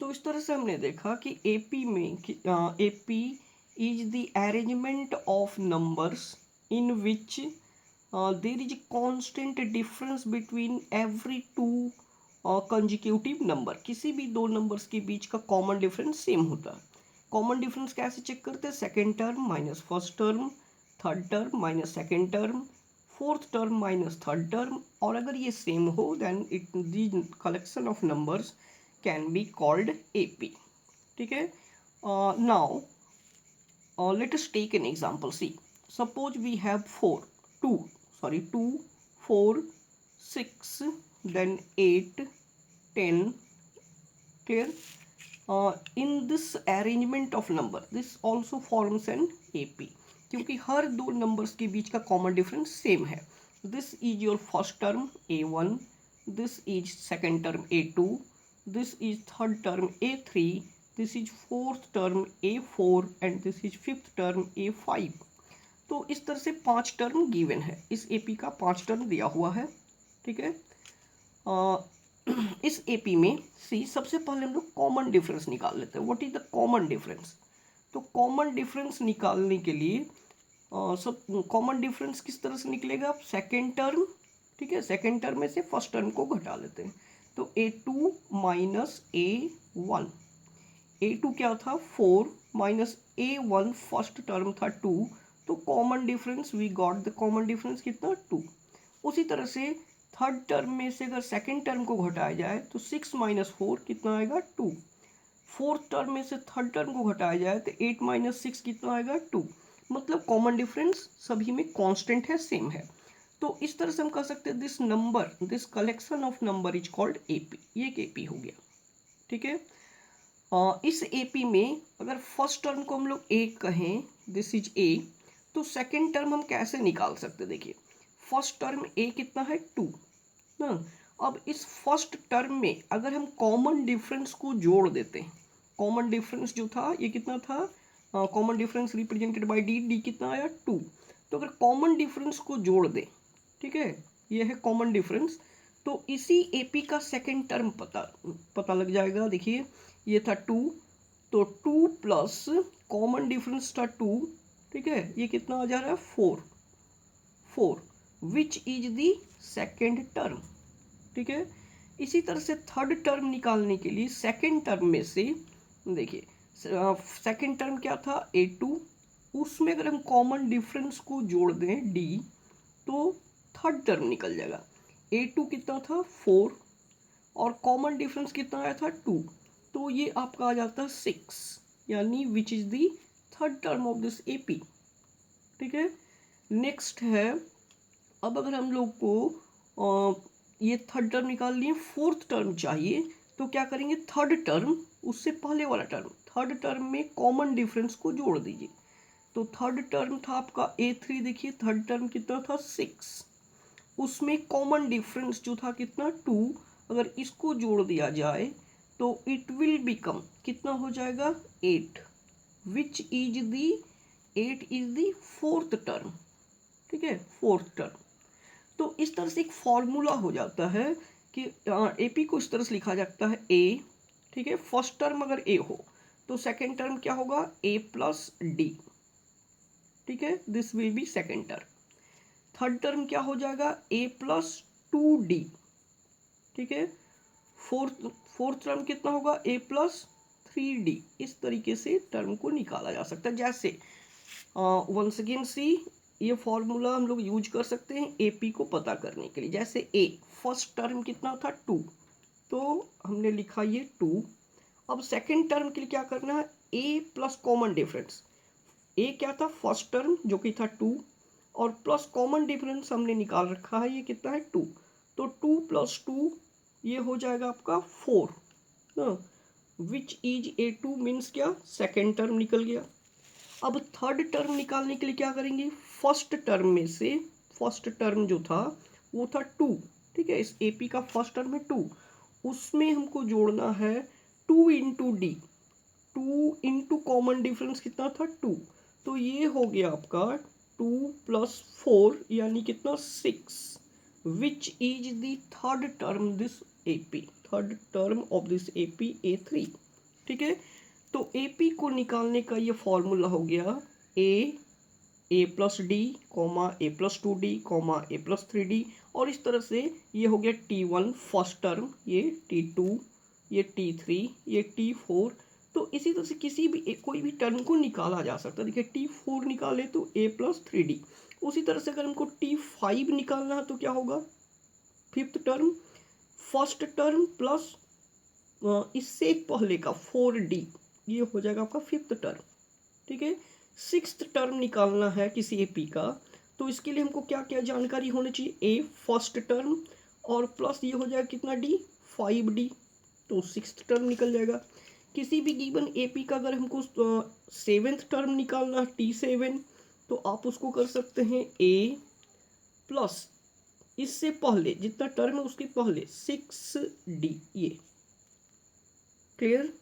तो इस तरह से हमने देखा कि एपी में AP is the arrangement of numbers in which there is constant difference between every two consecutive number. किसी भी दो नंबर्स के बीच का कॉमन डिफरेंस सेम होता है। कॉमन डिफरेंस कैसे चेक करते हैं? Second term minus first term, third term minus second term, fourth term minus third term, और अगर ये सेम हो then it the collection of numbers can be called AP. ठीक है। Now let us take an example. See, suppose we have 2, 4, 6, then 8, 10. Clear? In this arrangement of number, this also forms an AP, क्योंकि हर दो numbers के बीच का common difference same है। This is your first term A1, this is second term A2, this is third term A3, this is fourth term A4 and this is fifth term A5। तो इस तरह से 5 term given है। इस AP का 5 term दिया हुआ है। ठीक है। इस एपी में सी सबसे पहले हम लोग कॉमन डिफरेंस निकाल लेते हैं। What is the common difference? तो कॉमन डिफरेंस निकालने के लिए सब कॉमन डिफरेंस किस तरह से निकलेगा? सेकेंड टर्म, ठीक है, सेकेंड टर्म में से फर्स्ट टर्म को घटा लेते हैं। तो A2 माइनस A1, A2 क्या था? 4 माइनस A1 फर्स्ट टर्म था 2, तो common difference we got the common difference कितना? 2। उसी तरह से थर्ड टर्म में से अगर सेकेंड टर्म को घटाया जाए तो 6 माइनस 4 कितना आएगा? 2। फोर्थ टर्म में से थर्ड टर्म को घटाया जाए तो 8 माइनस 6 कितना आएगा? 2। मतलब कॉमन डिफरेंस सभी में कांस्टेंट है, सेम है। तो इस तरह से हम कह सकते हैं this number, this collection of number is called AP. ये एक एपी हो गया। ठीक है। इस एपी में अगर फर्स्ट टर्म को हम लोग ए कहें, दिस इज ए, तो सेकेंड टर्म हम कैसे निकाल सकते? देखिए, फर्स्ट टर्म ए कितना है? 2 ना। अब इस फर्स्ट टर्म में अगर हम कॉमन डिफरेंस को जोड़ देते हैं, कॉमन डिफरेंस जो था ये कितना था? Common difference represented by D, D कितना आया? 2। तो अगर कॉमन डिफरेंस को जोड़ दें, ठीक है, ये है कॉमन डिफरेंस, तो इसी एपी का सेकेंड टर्म पता लग जाएगा। देखिए, ये था 2, तो 2 प्लस कॉमन डिफरेंस था 2, ठीक है, ये कितना आ जा रहा है? 4 which is the second term. ठीक है। इसी तरह से थर्ड टर्म निकालने के लिए सेकेंड टर्म में से देखिए, सेकेंड टर्म क्या था? A2, उसमें अगर हम कॉमन डिफरेंस को जोड़ दें D, तो थर्ड टर्म निकल जाएगा। A2 कितना था? 4, और कॉमन डिफरेंस कितना आया था? 2, तो ये आपका आ जाता है 6, यानी which is the third term of this AP। ठीक है। नेक्स्ट है, अब अगर हम लोग को ये थर्ड टर्म निकाल लिए, फोर्थ टर्म चाहिए, तो क्या करेंगे? थर्ड टर्म उससे पहले वाला टर्म, थर्ड टर्म में कॉमन डिफरेंस को जोड़ दीजिए। तो थर्ड टर्म था आपका A3, देखिए थर्ड टर्म कितना था? 6, उसमें कॉमन डिफरेंस जो था कितना? 2, अगर इसको जोड़ दिया जाए तो इट विल बिकम कितना हो जाएगा? 8, which is the 8 is the fourth term. ठीक है, फोर्थ टर्म। तो इस तरह से एक फॉर्मूला हो जाता है कि एपी को इस तरह से लिखा जाता है ए, ठीक है, फर्स्ट टर्म अगर ए हो तो सेकेंड टर्म क्या होगा? ए प्लस डी। ठीक है, this will be second term. Third term क्या हो जाएगा? ए प्लस 2D। ठीक है। फोर्थ टर्म कितना होगा? ए प्लस 3D। इस तरीके से टर्म को निकाला जा सकता है। जैसे वंस अगेन सी, ये फॉर्मूला हम लोग यूज कर सकते हैं एपी को पता करने के लिए। जैसे ए फर्स्ट टर्म कितना था? 2, तो हमने लिखा ये 2। अब सेकेंड टर्म के लिए क्या करना है? ए प्लस कॉमन डिफरेंस। ए क्या था? फर्स्ट टर्म जो कि था 2, और प्लस कॉमन डिफरेंस हमने निकाल रखा है, ये कितना है? 2। तो 2 प्लस 2 ये हो जाएगा आपका 4 ना, विच इज A2 मीन्स क्या? सेकेंड टर्म निकल गया। अब थर्ड टर्म निकालने के लिए क्या करेंगे? फर्स्ट टर्म में से फर्स्ट टर्म जो था वो था 2, ठीक है, इस एपी का फर्स्ट टर्म है 2, उसमें हमको जोड़ना है 2 into D. 2 into common difference कितना था? 2, तो ये हो गया आपका 2 प्लस 4 यानी कितना? 6, which is the third term this AP, third term of this AP A3। ठीक है। तो ए पी को निकालने का ये फॉर्मूला हो गया A plus D comma A+2D comma A+3D, और इस तरह से ये हो गया T1 फर्स्ट टर्म, ये T2, ये T3, ये T4। तो इसी तरह से किसी भी कोई भी टर्म को निकाला जा सकता है। देखिए T4 निकाले तो A+3D। उसी तरह से अगर हमको T5 निकालना है तो क्या होगा, fifth term, first term plus इससे पहले का 4D, ये हो जाएगा आपका फिफ्थ टर्म। ठीक है। सिक्स्थ टर्म निकालना है किसी एपी का, तो इसके लिए हमको क्या क्या जानकारी होनी चाहिए, ए फर्स्ट टर्म और प्लस ये हो जाएगा कितना डी, 5D, तो सिक्स्थ टर्म निकल जाएगा। किसी भी गिवन एपी का अगर हमको सेवेंथ टर्म निकालना है T7, तो आप उसको कर सकते हैं ए प्लस इससे पहले जितना टर्म है उसके पहले 6D, ये क्लियर।